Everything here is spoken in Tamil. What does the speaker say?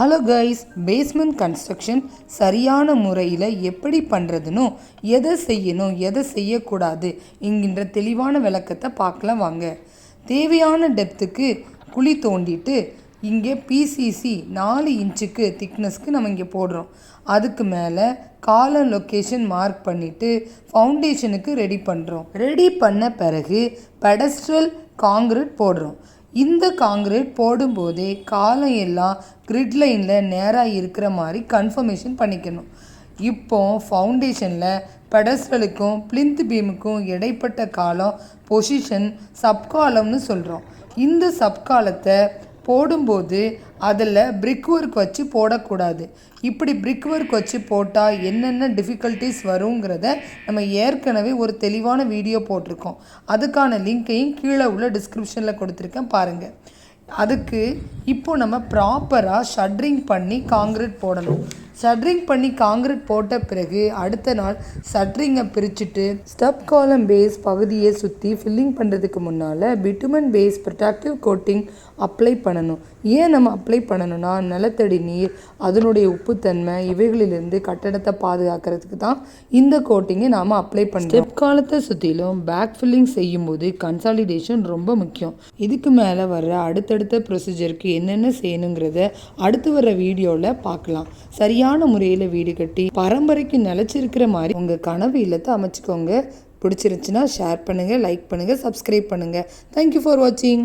ஹலோ கைஸ், பேஸ்மெண்ட் கன்ஸ்ட்ரக்ஷன் சரியான முறையில் எப்படி பண்ணுறதுன்னு, எதை செய்யணும் எதை செய்யக்கூடாது என்கின்ற தெளிவான விளக்கத்தை பார்க்கலாம் வாங்க. தேவையான டெப்த்துக்கு குழி தோண்டிட்டு இங்கே பிசிசி 4 இன்ச்சுக்கு திக்னஸ்க்கு நம்ம இங்கே போடுறோம். அதுக்கு மேலே காலம் லொக்கேஷன் மார்க் பண்ணிவிட்டு ஃபவுண்டேஷனுக்கு ரெடி பண்ணுறோம். ரெடி பண்ண பிறகு பெடஸ்ட்ரல் காங்கிரீட் போடுறோம். இந்த காங்கிரீட் போடும்போதே காலம் எல்லாம் கிரிட் லைனில் நேராக இருக்கிற மாதிரி கன்ஃபர்மேஷன் பண்ணிக்கணும். இப்போ ஃபவுண்டேஷனில் பெடஸ்ட்ரலுக்கும் பிளிந்த் பீமுக்கும் இடைப்பட்ட காலம் பொசிஷன் சப்காலம்னு சொல்கிறோம். இந்த சப்காலத்தை போடும்போது அதில் பிரிக் ஒர்க் வச்சு போடக்கூடாது. இப்படி பிரிக் ஒர்க் வச்சு போட்டால் என்னென்ன டிஃபிகல்ட்டிஸ் வருங்கிறத நம்ம ஏற்கனவே ஒரு தெளிவான வீடியோ போட்டிருக்கோம். அதுக்கான லிங்க்கையும் கீழே உள்ள டிஸ்கிரிப்ஷனில் கொடுத்துருக்கேன் பாருங்கள். அதுக்கு இப்போ நம்ம ப்ராப்பராக ஷட்ரிங் பண்ணி காங்கிரீட் போடணும். ஷட்ரிங் பண்ணி காங்கிரீட் போட்ட பிறகு அடுத்த நாள் ஷட்ரிங்கை பிரிச்சுட்டு ஸ்டப் காலம் பேஸ் பகுதியை சுற்றி ஃபில்லிங் பண்ணுறதுக்கு முன்னால் bitumen base protective coating apply பண்ணணும். ஏன் நம்ம அப்ளை பண்ணணும்னா, நிலத்தடி நீர், அதனுடைய உப்புத்தன்மை இவைகளிலிருந்து கட்டடத்தை பாதுகாக்கிறதுக்கு தான் இந்த கோட்டிங்கை நாம் அப்ளை பண்ணுறோம். ஸ்டெப் காலத்தை சுற்றிலும் பேக் ஃபில்லிங் செய்யும்போது கன்சாலிடேஷன் ரொம்ப முக்கியம். இதுக்கு மேலே வர்ற அடுத்தடுத்த ப்ரொசீஜருக்கு என்னென்ன செய்யணுங்கிறத அடுத்து வர வீடியோவில் பார்க்கலாம். சரியான முறையில் வீடு கட்டி பரம்பரைக்கு நிலச்சிருக்கிற மாதிரி உங்கள் கனவு இல்லத்தை அமைச்சுக்கோங்க. பிடிச்சிருந்துச்சுன்னா ஷேர் பண்ணுங்கள், லைக் பண்ணுங்கள், சப்ஸ்கிரைப் பண்ணுங்கள். தேங்க்யூ ஃபார் வாட்சிங்.